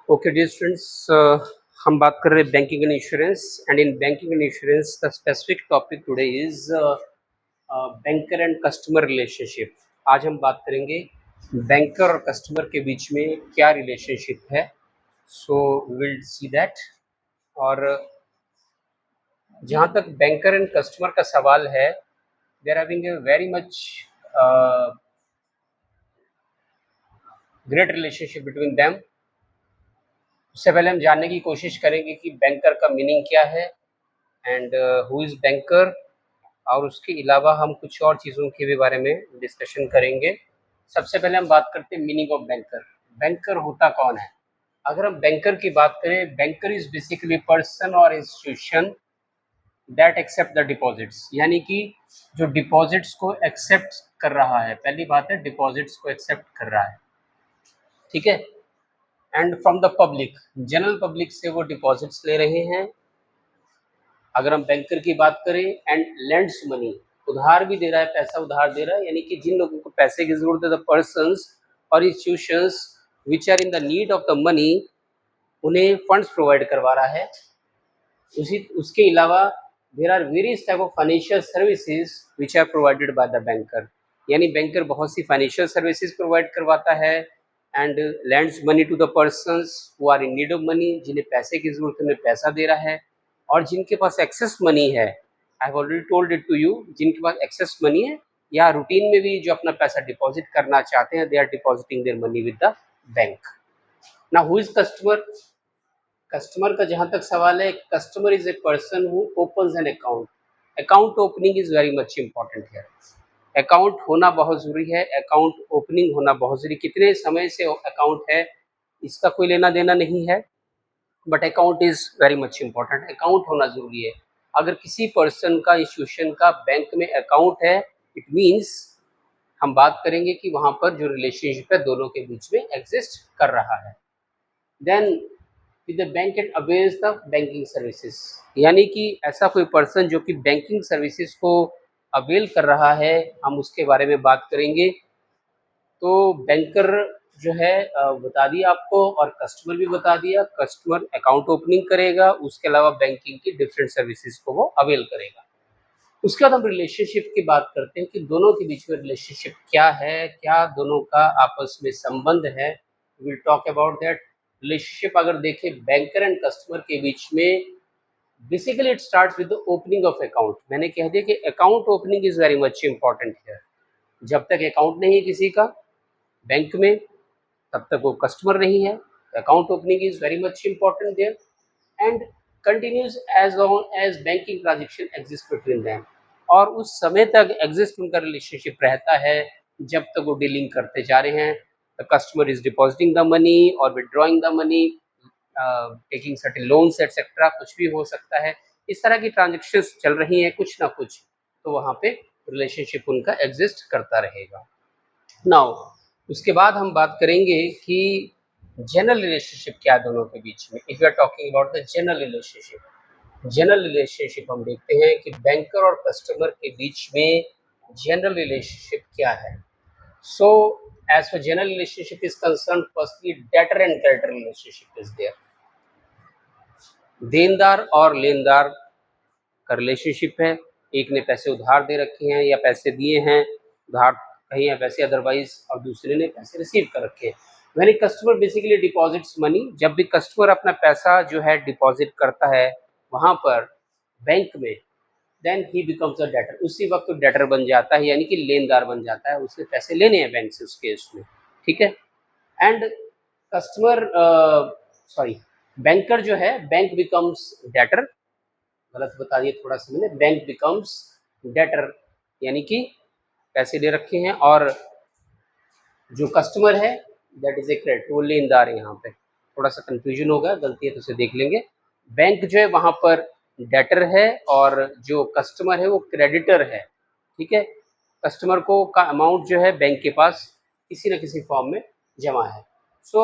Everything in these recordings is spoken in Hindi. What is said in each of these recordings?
ओके डियर स्टूडेंट्स, हम बात कर रहे हैं banking and insurance and in banking and insurance the specific topic today is banker and customer relationship. आज हम बात करेंगे बैंकर और कस्टमर के बीच में क्या रिलेशनशिप है। So will see that. और जहाँ तक बैंकर एंड कस्टमर का सवाल है, they are having a very much great relationship between them. उससे पहले हम जानने की कोशिश करेंगे कि बैंकर का मीनिंग क्या है एंड हु इज़ बैंकर, और उसके अलावा हम कुछ और चीज़ों के भी बारे में डिस्कशन करेंगे। सबसे पहले हम बात करते हैं मीनिंग ऑफ बैंकर। बैंकर होता कौन है? अगर हम बैंकर की बात करें, बैंकर इज बेसिकली पर्सन और institution that accept the deposits, यानी कि जो डिपॉजिट्स को एक्सेप्ट कर रहा है। पहली बात है, डिपॉजिट्स को एक्सेप्ट कर रहा है, ठीक है। And from the public, general public से वो डिपॉजिट्स ले रहे हैं। अगर हम बैंकर की बात करें, एंड लेंड्स मनी, उधार भी दे रहा है, पैसा उधार दे रहा है, यानी कि जिन लोगों को पैसे की जरूरत है, द पर्संस और institutions which are in the need of the money, उन्हें फंड्स प्रोवाइड करवा रहा है। उसके अलावा there are various type of financial services which are provided by the banker, यानी बैंकर बहुत सी फाइनेंशियल सर्विसेज प्रोवाइड करवाता है। And lends money to the persons who are in need of money, जिन्हें पैसे की जरूरत है उन्हें पैसा दे रहा है। और जिनके पास एक्सेस मनी है, I have already told it to you, जिनके पास एक्सेस मनी है या रूटीन में भी जो अपना पैसा डिपॉजिट करना चाहते हैं, they are depositing their money with the bank. ना हु इज कस्टमर? कस्टमर का जहां तक सवाल है, customer is a person who opens an account. Account opening is very much important है। अकाउंट होना बहुत ज़रूरी है, अकाउंट ओपनिंग होना बहुत ज़रूरी। कितने समय से अकाउंट है इसका कोई लेना देना नहीं है, but account is very much important. Account होना ज़रूरी है। अगर किसी पर्सन का, इंस्टीट्यूशन का बैंक में अकाउंट है, इट मीन्स हम बात करेंगे कि वहाँ पर जो रिलेशनशिप है दोनों के बीच में एग्जिस्ट कर रहा है। Then with the bank and avails the banking services, यानी कि ऐसा कोई पर्सन जो कि बैंकिंग सर्विसेज को अवेल कर रहा है, हम उसके बारे में बात करेंगे। तो बैंकर जो है बता दिया आपको, और कस्टमर भी बता दिया। कस्टमर अकाउंट ओपनिंग करेगा, उसके अलावा बैंकिंग की डिफरेंट सर्विसेज को वो अवेल करेगा। उसके बाद हम रिलेशनशिप की बात करते हैं कि दोनों के बीच में रिलेशनशिप क्या है, क्या दोनों का आपस में संबंध है। Will talk about that relationship. अगर देखें बैंकर एंड कस्टमर के बीच में, basically it starts with the opening of account. मैंने कह दिया कि account opening is very much important है। जब तक अकाउंट नहीं है किसी का बैंक में, तब तक वो कस्टमर नहीं है। Account opening is very much important there and continues as long as banking transaction exist between them, और उस समय तक एग्जिस्ट उनका रिलेशनशिप रहता है जब तक वो डीलिंग करते जा रहे हैं। The customer is depositing the money और withdrawing the money, taking certain loans etcetera, कुछ भी हो सकता है। इस तरह की ट्रांजेक्शन्स चल रही हैं कुछ ना कुछ, तो वहाँ पे रिलेशनशिप उनका एग्जिस्ट करता रहेगा। नाउ उसके बाद हम बात करेंगे कि जनरल रिलेशनशिप क्या है दोनों के बीच में। If you are talking about the general relationship हम देखते हैं कि बैंकर और कस्टमर के बीच में जनरल रिलेशनशिप क्या है। So as for general relationship is concern, firstly debtor and creditor relationship is there. देनदार और लेनदार का रिलेशनशिप है। एक ने पैसे उधार दे रखे हैं या पैसे दिए हैं उधार, कहीं या पैसे अदरवाइज, और दूसरे ने पैसे रिसीव कर रखे हैं। When a customer basically deposits money, जब भी कस्टमर अपना पैसा जो है डिपॉजिट करता है वहाँ पर बैंक में, then he becomes a debtor, उसी वक्त तो डेटर बन जाता है, यानी कि लेनदार बन जाता है। उसने पैसे लेने हैं बैंक से उस केस में, ठीक है। एंड कस्टमर, सॉरी, बैंकर जो है, बैंक बिकम्स डेटर, गलत बता दिया थोड़ा सा मैंने, बैंक बिकम्स डेटर, यानी कि पैसे दे रखे हैं, और जो कस्टमर है दैट इज ए क्रेडिट, वो लेनदार है। यहाँ पे थोड़ा सा कंफ्यूजन होगा, गलती है तो उसे देख लेंगे। बैंक जो है वहाँ पर डेटर है और जो कस्टमर है वो क्रेडिटर है, ठीक है। कस्टमर को का अमाउंट जो है बैंक के पास किसी न किसी फॉर्म में जमा है। सो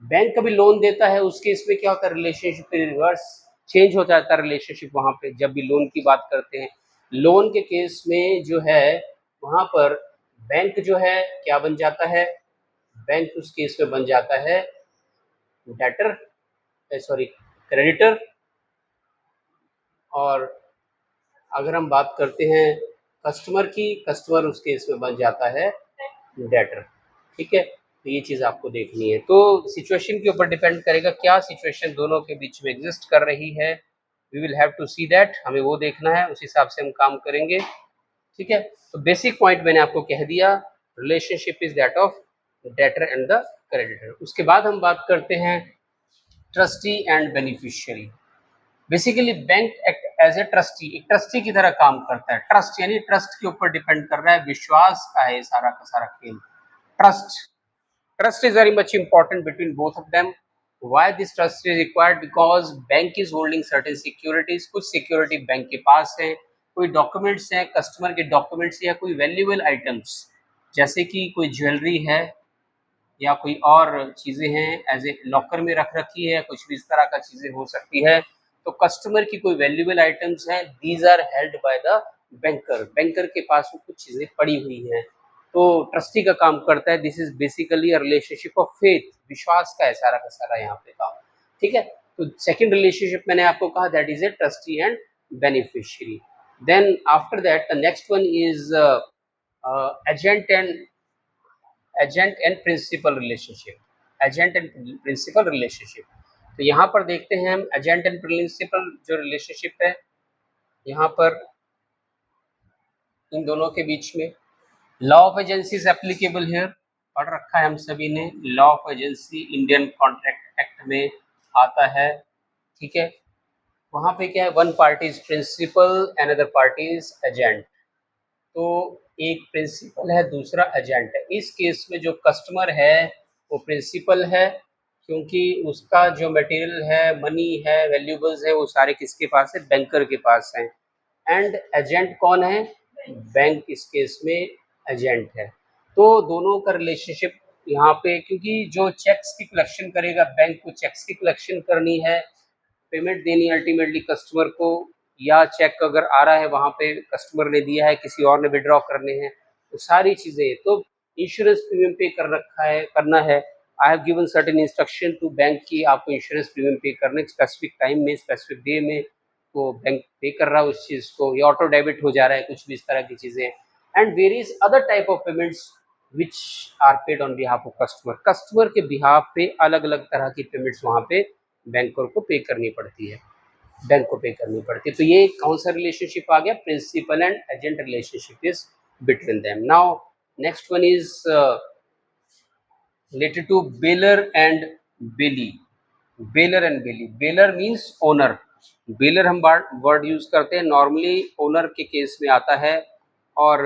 बैंक कभी लोन देता है, उस केस में क्या होता है, रिलेशनशिप रिवर्स चेंज हो जाता है रिलेशनशिप। वहाँ पे जब भी लोन की बात करते हैं, लोन के केस में जो है वहाँ पर बैंक जो है क्या बन जाता है, बैंक उस केस में बन जाता है डेटर, सॉरी क्रेडिटर, और अगर हम बात करते हैं कस्टमर की, कस्टमर उसके इसमें बन जाता है डेटर। ठीक है, तो ये चीज़ आपको देखनी है। तो सिचुएशन के ऊपर डिपेंड करेगा क्या सिचुएशन दोनों के बीच में एग्जिस्ट कर रही है, we will have to see that, हमें वो देखना है, उस हिसाब से हम काम करेंगे। ठीक है, तो बेसिक पॉइंट मैंने आपको कह दिया, relationship is that of debtor and the creditor. उसके बाद हम बात करते हैं trustee and beneficiary. Basically bank act as a trustee, एक ट्रस्टी की तरह काम करता है। ट्रस्ट यानी ट्रस्ट के ऊपर डिपेंड कर रहा है, विश्वास का है सारा का सारा खेल। Trust is very much important between both of them. Why this trust is required? Because bank is holding certain securities, कुछ सिक्योरिटी बैंक के पास है, कोई डॉक्यूमेंट्स हैं कस्टमर के डॉक्यूमेंट्स, या कोई वैल्यूएबल आइटम्स जैसे कि कोई ज्वेलरी है या कोई और चीज़ें हैं एज ए लॉकर में रख रखी है, कुछ भी इस तरह का चीज़ें हो सकती है। तो कस्टमर की कोई वैल्यूएबल आइटम्स हैं, these are held by the banker, banker के पास वो कुछ चीज़ें पड़ी हुई हैं, तो ट्रस्टी का काम करता है। This is basically a relationship of faith, विश्वास का है सारा का सारा यहाँ पे काम। ठीक है, तो सेकेंड रिलेशनशिप मैंने आपको कहा that is a trustee and beneficiary. Then after that the next one is agent and principal relationship. Agent and principal relationship, तो यहाँ पर देखते हैं हम एजेंट एंड प्रिंसिपल जो रिलेशनशिप है, यहाँ पर इन दोनों के बीच में law of agency is applicable here, पढ़ रखा है हम सभी ने, law of agency Indian contract act में आता है। ठीक है, वहाँ पे क्या है, one party is principal and other party is agent. तो एक प्रिंसिपल है, दूसरा एजेंट है। इस केस में जो कस्टमर है वो प्रिंसिपल है, क्योंकि उसका जो मटेरियल है, मनी है, वैल्यूबल्स है, वो सारे किसके पास है, बैंकर के पास हैं। एंड एजेंट कौन है, बैंक इस केस में एजेंट है। तो दोनों का रिलेशनशिप यहाँ पे, क्योंकि जो चेक्स की कलेक्शन करेगा, बैंक को चेक्स की कलेक्शन करनी है, पेमेंट देनी है अल्टीमेटली कस्टमर को, या चेक अगर आ रहा है वहाँ पे कस्टमर ने दिया है, किसी और ने विड्रॉ करने हैं, तो सारी चीज़ें, तो इंश्योरेंस प्रीमियम पे कर रखा है, करना है। I have given certain instruction to bank की आपको इंश्योरेंस प्रीमियम पे करने स्पेसिफिक टाइम में, स्पेसिफिक डे में, तो बैंक पे कर रहा है उस चीज़ को, या ऑटो डेबिट हो जा रहा है, कुछ भी इस तरह की चीज़ें। And various other type of payments which are paid on behalf of customer, customer के बिहाफ पे अलग अलग तरह की पेमेंट्स वहाँ पे बैंकर को पे करनी पड़ती है, बैंक को पे करनी पड़ती है। तो ये कौन सा रिलेशनशिप आ गया, principal and agent relationship is between them. Now next one is related to bailor and bailey। Bailor and bailee, bailor means owner, bailor हम वर्ड यूज करते हैं नॉर्मली ओनर के केस में आता है, और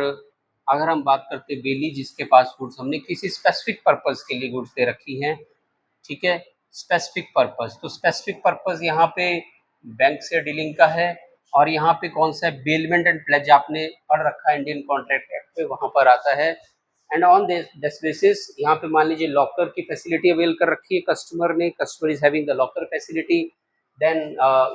अगर हम बात करते हैं बेली जिसके पास गुड्स हमने किसी स्पेसिफिक पर्पस के लिए गुड्स दे रखी हैं। ठीक है, स्पेसिफिक पर्पस, तो स्पेसिफिक पर्पस यहाँ पे बैंक से डीलिंग का है, और यहाँ पे कौन सा है, बेलमेंट एंड प्लेज आपने पढ़ रखा है इंडियन कॉन्ट्रैक्ट एक्ट पे, वहाँ पर आता है। एंड ऑन दिस बेसिस यहाँ पे मान लीजिए लॉकर की फैसिलिटी अवेल कर रखी है कस्टमर ने, customer is having the locker facility, then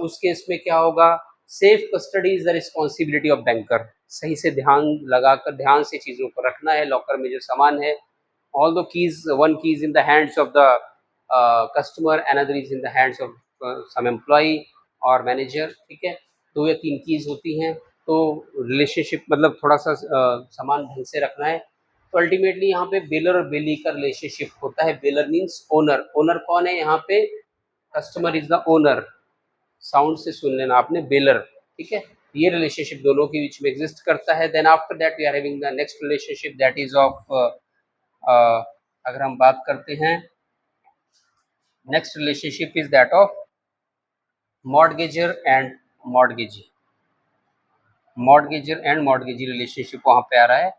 उस केस में क्या होगा, safe custody is the responsibility of banker, सही से ध्यान लगाकर ध्यान से चीज़ों को रखना है, लॉकर में जो सामान है, all the keys, one keys in the hands of the customer, another is in the hands of some employee और मैनेजर। ठीक है, दो या तीन कीज होती हैं, तो रिलेशनशिप मतलब थोड़ा सा सामान ढंग से रखना है। तो अल्टीमेटली यहाँ पे बेलर और बेली का रिलेशनशिप होता है। बेलर मीन्स ओनर, ओनर कौन है यहाँ पे, customer is the owner, sound से सुन लेना आपने, बेलर। ठीक है, ये रिलेशनशिप दोनों के बीच में एग्जिस्ट करता है। Then after that we are having the next relationship that is of, अगर हम बात करते हैं, next relationship is that of mortgagor and mortgagee. Mortgagor and mortgagee relationship वहाँ पे आ रहा है।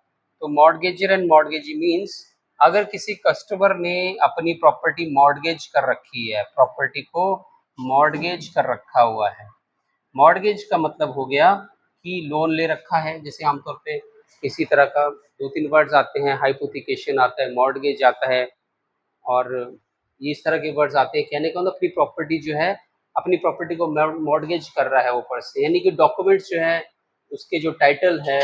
तो मॉर्गेजर एंड मॉर्गेजी मीन्स अगर किसी कस्टमर ने अपनी प्रॉपर्टी मॉर्गेज कर रखी है, प्रॉपर्टी को मॉर्गेज कर रखा हुआ है, मॉर्गेज का मतलब हो गया कि लोन ले रखा है, जैसे आमतौर पे इसी तरह का दो तीन वर्ड्स आते हैं, हाइपोथिकेशन आता है, मॉर्गेज आता है, और ये इस तरह के वर्ड्स आते हैं, कहने का मतलब अपनी प्रॉपर्टी जो है, अपनी प्रॉपर्टी को मॉर्गेज कर रहा है ऊपर से, यानी कि डॉक्यूमेंट्स जो है उसके जो टाइटल है,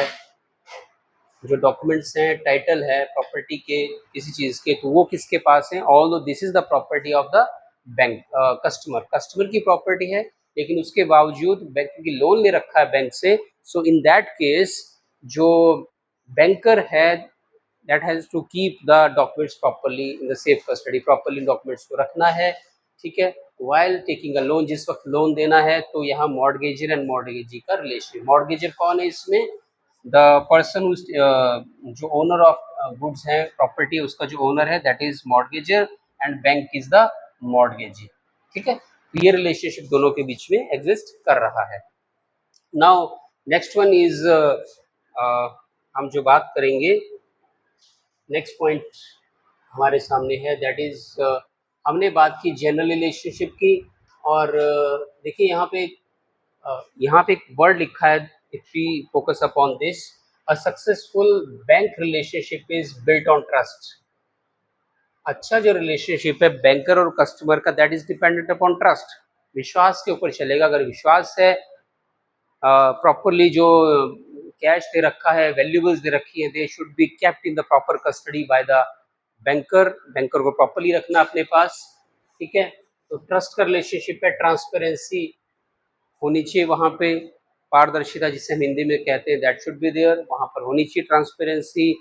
जो डॉक्यूमेंट्स हैं, टाइटल है प्रॉपर्टी के किसी चीज़ के, तो वो किसके पास है, ऑल दो this is the property of the bank customer की प्रॉपर्टी है, लेकिन उसके बावजूद बैंक की लोन ले रखा है बैंक से, सो इन दैट केस जो बैंकर है that has to keep the documents properly in the safe custody, properly documents को रखना है, ठीक है, वाइल टेकिंग अ लोन, जिस वक्त लोन देना है। तो यहाँ मॉर्गेजर एंड मॉर्गेजी का रिलेशन, मॉर्गेजर कौन है इसमें, द पर्सन जो ओनर ऑफ गुड्स है, प्रॉपर्टी, उसका जो ओनर है that is mortgagor and bank is the mortgagee, ठीक है। तो ये रिलेशनशिप दोनों के बीच में एग्जिस्ट कर रहा है। नाउ नेक्स्ट वन इज हम जो बात करेंगे, नेक्स्ट पॉइंट हमारे सामने है दैट इज हमने बात की जनरल रिलेशनशिप की, और देखिए यहाँ पे एक वर्ड लिखा है, if we focus upon this, a successful bank relationship is built on trust. अच्छा जो रिलेशनशिप है बैंकर और कस्टमर का, that is dependent upon trust, विश्वास के ऊपर चलेगा। अगर विश्वास है, प्रॉपरली जो कैश दे रखा है, वैल्यूबल्स दे रखी है, they should be kept in the proper custody bye the banker, banker को प्रॉपरली रखना अपने पास, ठीक है। तो ट्रस्ट का रिलेशनशिप है, ट्रांसपेरेंसी होनी चाहिए वहाँ पे, पारदर्शिता जिसे हम हिंदी में कहते हैं, दैट शुड बी देयर, वहाँ पर होनी चाहिए transparency.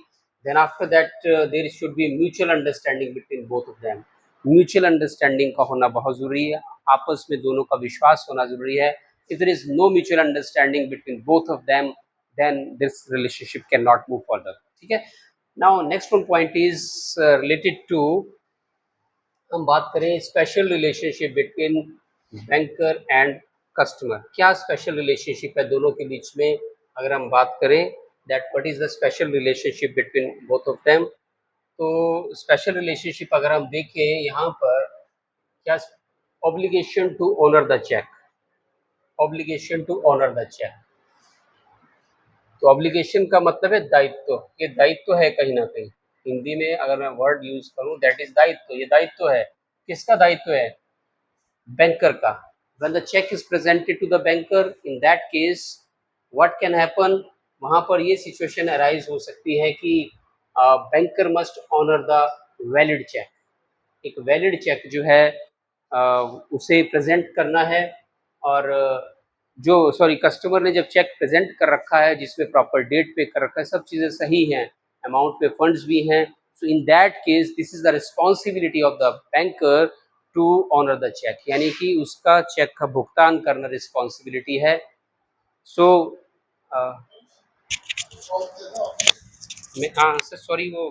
Then after that there should be mutual understanding between both of them, mutual understanding का होना बहुत ज़रूरी है, आपस में दोनों का विश्वास होना ज़रूरी है। If there is no mutual understanding between both of them, then this relationship can not move further, ठीक है। Now next one point is related to, हम बात करें special relationship between banker and customer. क्या स्पेशल रिलेशनशिप है दोनों के बीच में, अगर हम बात करें that what is the special relationship between both of them. तो स्पेशल रिलेशनशिप अगर हम देखें यहाँ पर, क्या, obligation to honour the cheque, obligation to honour the cheque. तो ऑब्लिगेशन का मतलब है दायित्व, ये दायित्व है कहीं ना कहीं, हिंदी में अगर मैं वर्ड यूज करूं दैट इज दायित्व, ये दायित्व है, किसका दायित्व है, बैंकर का। when the check is presented to the banker, in that case what can happen, वहाँ पर ये सिचुएशन अराइज हो सकती है कि banker must honour the valid cheque, एक वैलिड चेक जो है उसे प्रेजेंट करना है, और जो सॉरी कस्टमर ने जब चेक प्रेजेंट कर रखा है जिसमें प्रॉपर डेट पे कर रखा है, सब चीज़ें सही हैं, अमाउंट पे फंड्स भी हैं, so in that case this is the responsibility of the banker to honour the cheque, यानी कि उसका चेक का भुगतान करना रिस्पॉन्सिबिलिटी है। सो मैं सर सॉरी वो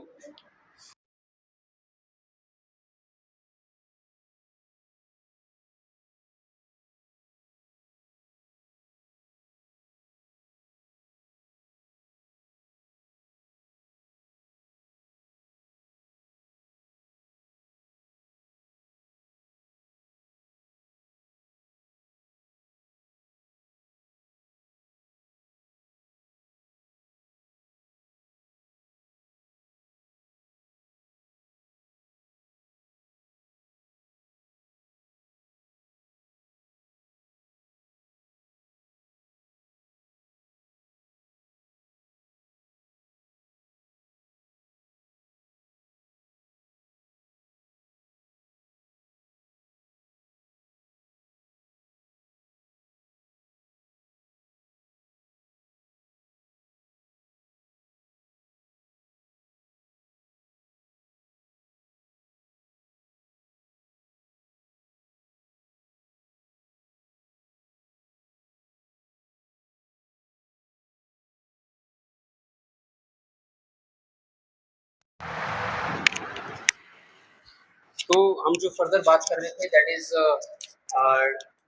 तो हम जो फर्दर बात कर रहे थे that is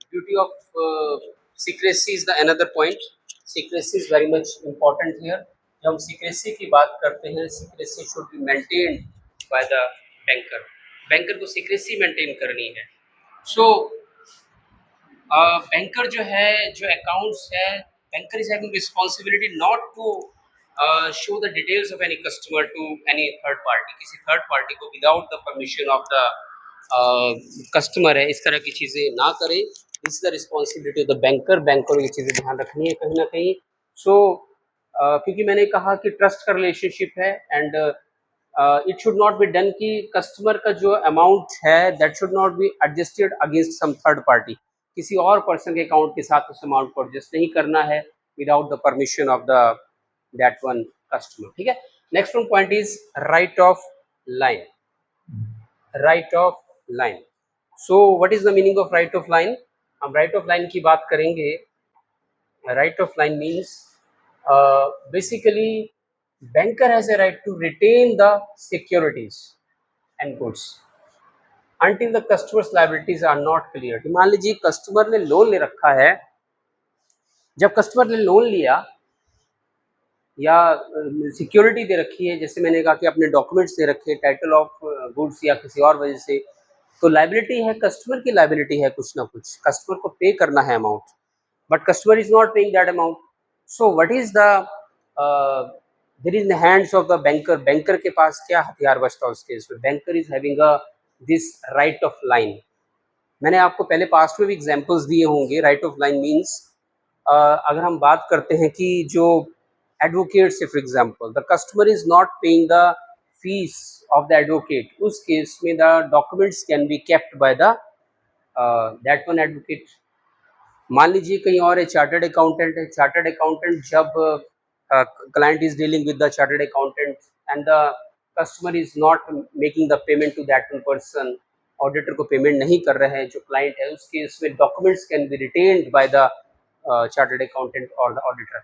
duty of secrecy is the another point, secrecy is very much important here. जब हम सीक्रेसी की बात करते हैं, secrecy should be maintained by the banker, banker को सीक्रेसी मेंटेन करनी है। सो बैंकर जो है, जो अकाउंट्स है, banker is having responsibility not to show the details of any customer to any third party, किसी थर्ड पार्टी को without the permission of the customer है, इस तरह की चीज़ें ना करें। This is the responsibility of the banker, banker को ये चीज़ें ध्यान रखनी है कहीं ना कहीं। सो क्योंकि मैंने कहा कि ट्रस्ट का रिलेशनशिप है, and it should not be done कि कस्टमर का जो अमाउंट है that should not be adjusted against some third party, किसी और पर्सन के अकाउंट के साथ उस अमाउंट को एडजस्ट नहीं करना है without the permission of the that one customer. ठीक है, next one point is right of line. Right of line, so what is the meaning of right of line? हम राइट ऑफ लाइन की बात करेंगे। Right of line means basically banker has a right to retain the securities and goods until the customer's liabilities are not cleared। मान लीजिए कस्टमर ने लोन ले रखा है, जब कस्टमर ने लोन लिया या सिक्योरिटी दे रखी है, जैसे मैंने कहा कि अपने डॉक्यूमेंट्स दे रखे, टाइटल ऑफ गुड्स या किसी और वजह से, तो लाइबिलिटी है, कस्टमर की लाइबिलिटी है, कुछ ना कुछ कस्टमर को पे करना है amount, but customer is not paying that amount. So what is the there is in the hands of the banker. Banker के पास क्या हथियार बचता है उस केस में? Banker is having a this right of lien. मैंने आपको पहले पास्ट में भी एग्जांपल्स दिए होंगे। राइट ऑफ लाइन मीन्स अगर हम बात करते हैं कि जो एडवोकेट से for example the customer is not paying the fees of the advocate, उस केस में the documents can be kept by the that one advocate. मान लीजिए कहीं और है, चार्टर्ड अकाउंटेंट है, चार्टर्ड अकाउंटेंट जब client is dealing with the chartered accountant and the customer is not making the payment to that one person, auditor को पेमेंट नहीं कर रहे हैं जो क्लाइंट है, उस केस में documents can be retained by the chartered accountant और the auditor.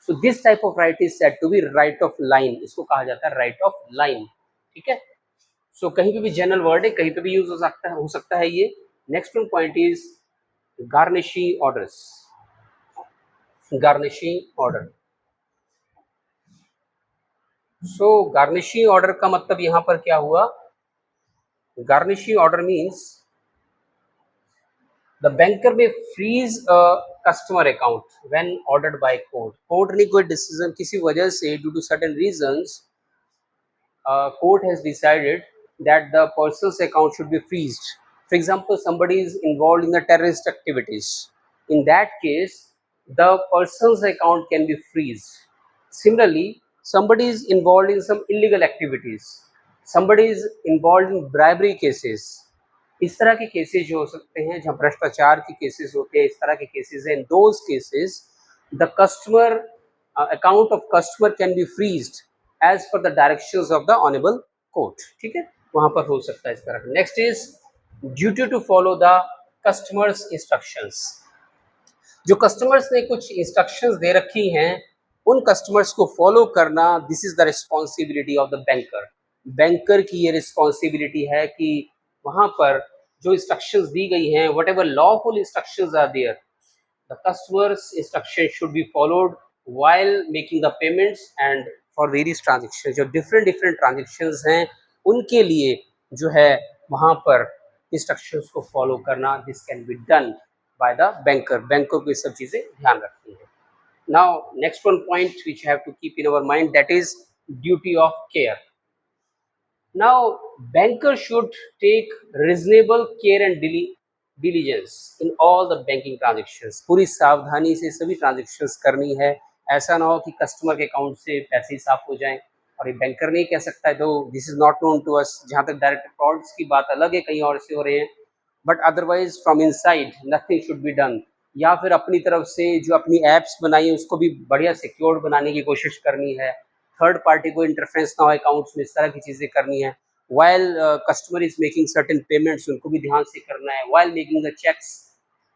So this type of right is said to be right of lien, इसको कहा जाता है राइट ऑफ लाइन। ठीक है, सो कहीं पे भी जनरल वर्ड है, कहीं पे भी यूज हो सकता है ये। Next one point is garnishing orders. Garnishing order, so garnishing order का मतलब यहाँ पर क्या हुआ? Garnishing order means the banker may freeze a customer account when ordered by court. Court ने कोई डिसीजन किसी वजह से due to certain reasons court has decided that the person's account should be freezed. For example, somebody is involved in the terrorist activities. In that case, the person's account can be freezed. Similarly, somebody is involved in some illegal activities. Somebody is involved in bribery cases. इस तरह के केसेस जो हो सकते हैं, जहाँ भ्रष्टाचार के केसेस होते हैं, इस तरह के केसेस हैं, in those cases the customer account of customer can be freezed as per the directions of the honorable court। ठीक है, वहां पर हो सकता है इस तरह का। Next is duty to follow the customer's instructions. जो कस्टमर्स ने कुछ इंस्ट्रक्शंस दे रखी हैं, उन कस्टमर्स को फॉलो करना, this is the responsibility of the banker. Banker की ये रिस्पॉन्सिबिलिटी है कि वहां पर जो इंस्ट्रक्शंस दी गई हैं, whatever lawful instructions are there, the customer's instruction should be followed while making the payments and for various transactions। जो different transactions हैं उनके लिए जो है वहाँ पर instructions को follow करना, this can be done by the banker। Banker को ये सब चीज़ें ध्यान रखनी है। Now next one point which you have to keep in our mind, that is duty of care। Now banker should take reasonable care and diligence in all the banking transactions। पूरी सावधानी से सभी ट्रांजेक्शन्स करनी है। ऐसा ना हो कि कस्टमर के अकाउंट से पैसे ही साफ हो जाएं और ये बैंकर नहीं कह सकता है, though this is not known to us. जहाँ तक डायरेक्ट फ्रॉड्स की बात अलग है, कहीं और से हो रहे हैं, but otherwise from inside nothing should be done. या फिर अपनी तरफ से जो अपनी एप्स बनाई है उसको भी बढ़िया सिक्योर्ड बनाने की कोशिश करनी है, थर्ड पार्टी को इंटरफेरेंस ना हो अकाउंट्स में, इस तरह की चीज़ें करनी है। while customer is making certain payments, उनको भी ध्यान से करना है। while making the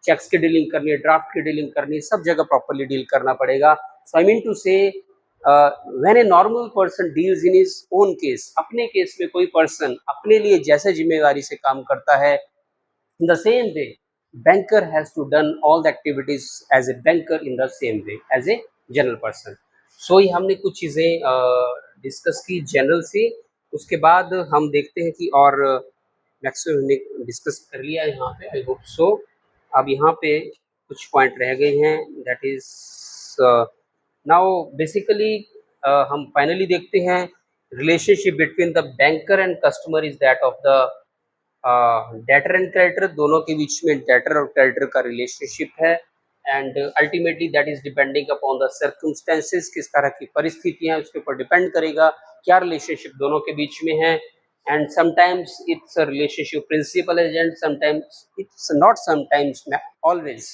checks की डीलिंग करनी है, ड्राफ्ट की डीलिंग करनी है, सब जगह प्रॉपर्ली डील करना पड़ेगा। सो आई मीन टू से when a normal person deals in his own case, अपने केस में कोई पर्सन अपने लिए जैसे जिम्मेदारी से काम करता है, in the same way banker has to done all the activities as a banker in the same way as a general person। सो ये हमने कुछ चीज़ें डिस्कस की जनरल से, उसके बाद हम देखते हैं कि और मैक्सिमम हमने डिस्कस कर लिया है यहाँ पे, आई होप सो। अब यहाँ पे कुछ पॉइंट रह गए हैं, दैट इज नाउ बेसिकली हम फाइनली देखते हैं relationship between the banker and customer is that of the debtor and creditor. दोनों के बीच में डेटर और क्रेडिटर का रिलेशनशिप है, and ultimately that is depending upon the circumstances. किस तरह की परिस्थितियाँ उसके ऊपर डिपेंड करेगा क्या रिलेशनशिप दोनों के बीच में है, and sometimes it's a relationship principal agent, sometimes it's not, sometimes always,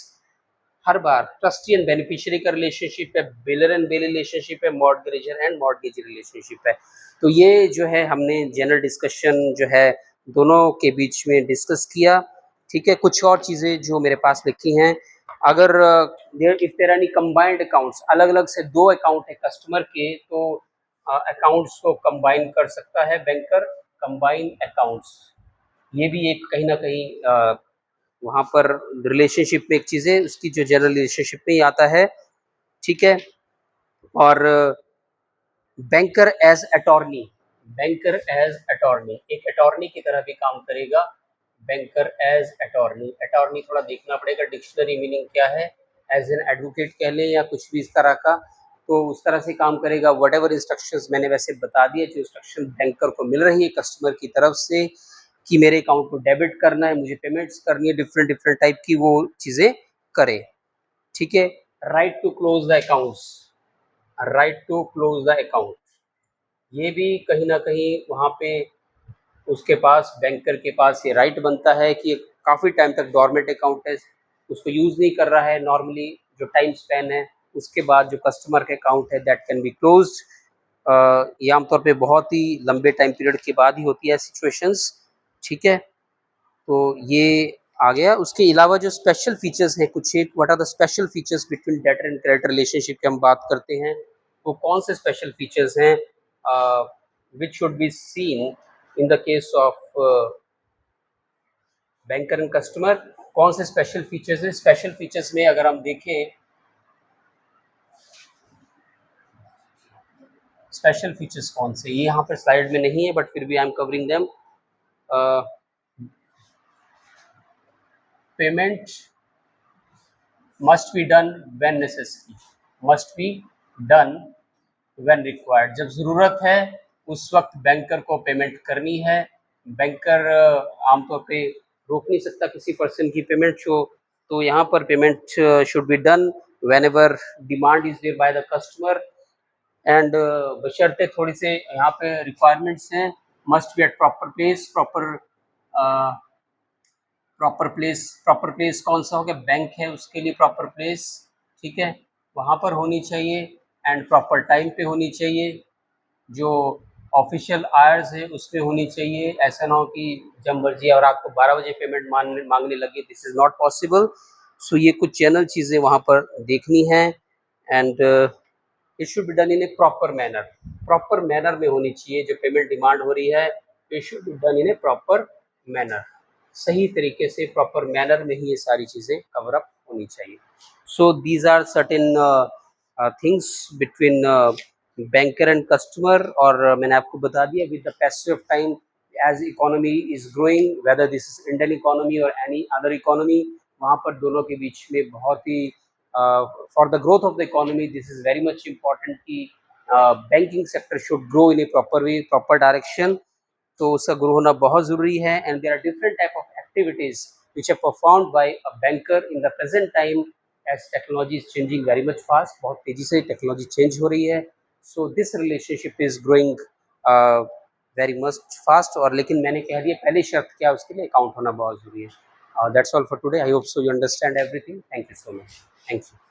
हर बार ट्रस्टी एंड बेनिफिशियरी का रिलेशनशिप है, बिलर एंड बिल रिलेशनशिप है, मॉर्गेजर एंड मॉर्गेज रिलेशनशिप है। तो ये जो है हमने जनरल डिस्कशन जो है दोनों के बीच में डिस्कस किया। ठीक है, कुछ और चीज़ें जो मेरे पास लिखी हैं, अगर if there any combined accounts, अलग अलग से दो अकाउंट है कस्टमर के, तो अकाउंट्स को कंबाइन कर सकता है बैंकर, कंबाइन अकाउंट्स, ये भी एक कहीं ना कहीं वहाँ पर रिलेशनशिप में एक चीज़ है, उसकी जो जनरल रिलेशनशिप में ही आता है। ठीक है, और banker as attorney, banker as attorney एक अटॉर्नी की तरह भी काम करेगा। बैंकर एज अटॉर्नी, अटॉर्नी थोड़ा देखना पड़ेगा डिक्शनरी मीनिंग क्या है, एज एन एडवोकेट कह लें या कुछ भी इस तरह का, तो उस तरह से काम करेगा। वट एवर इंस्ट्रक्शंस मैंने वैसे बता दिए, जो इंस्ट्रक्शन बैंकर को मिल रही है कस्टमर की तरफ से कि मेरे अकाउंट को डेबिट करना है, मुझे पेमेंट्स करनी है डिफरेंट डिफरेंट टाइप की, वो चीज़ें करे। ठीक है, right to close the accounts, right to close the account, ये भी कहीं ना कहीं वहाँ पे उसके पास, बैंकर के पास ये राइट बनता है कि काफ़ी टाइम तक डॉर्मेंट अकाउंट है, उसको यूज़ नहीं कर रहा है नॉर्मली, जो टाइम स्पैन है, उसके बाद जो कस्टमर का अकाउंट है दैट कैन बी क्लोज्ड। ये आमतौर पे बहुत ही लंबे टाइम पीरियड के बाद ही होती है सिचुएशंस। ठीक है, तो ये आ गया। उसके अलावा जो स्पेशल फीचर्स हैं कुछ एक, what are the special features between debtor and creditor relationship की हम बात करते हैं, वो कौन से स्पेशल फीचर्स हैं which should be seen in the case of banker and customer, कौन से स्पेशल फीचर्स हैं। स्पेशल फीचर्स में अगर हम देखें, स्पेशल फीचर्स कौन से, ये यहाँ पर स्लाइड में नहीं है बट फिर भी I am covering them. Payment must be done when necessary, must be done when required, जब ज़रूरत है उस वक्त बैंकर को पेमेंट करनी है। बैंकर आमतौर पे रोक नहीं सकता किसी पर्सन की पेमेंट को, तो यहाँ पर payment should be done whenever demand is there by the customer, and बशर्ते थोड़ी से यहाँ पे रिक्वायरमेंट्स हैं, must be at proper place, proper place कौन सा हो गया, बैंक है उसके लिए प्रॉपर प्लेस, ठीक है, वहाँ पर होनी चाहिए, एंड प्रॉपर टाइम पे होनी चाहिए, जो ऑफिशियल आवर्स है उसमें होनी चाहिए। ऐसा ना हो कि जब मर्जी और आपको 12 बजे पेमेंट मांगने लगे, दिस इज़ नॉट पॉसिबल। सो ये कुछ जनरल चीज़ें वहाँ पर देखनी है, and it should be done in a proper manner, proper manner में होनी चाहिए, जो पेमेंट डिमांड हो रही है it should be done in a proper manner, सही तरीके से प्रॉपर मैनर में ही ये सारी चीज़ें कवर अप होनी चाहिए। So these are certain things between banker and customer, और मैंने आपको बता दिया with the passage of time as economy is growing, whether this is Indian economy और एनी अदर इकोनॉमी, वहाँ पर दोनों के बीच में बहुत ही for the growth of the economy this is very much important कि banking sector should grow in a proper way, proper direction, तो उसका ग्रो होना बहुत ज़रूरी है। And there are different type of activities which are performed by a banker in the present time as technology is changing very much fast, बहुत तेज़ी से टेक्नोलॉजी चेंज हो रही है। So this relationship is growing very much fast, और लेकिन मैंने कह दिया पहली शर्त क्या, उसके लिए अकाउंट होना बहुत ज़रूरी है। That's all for today, I hope so you understand everything, thank you so much, thank you.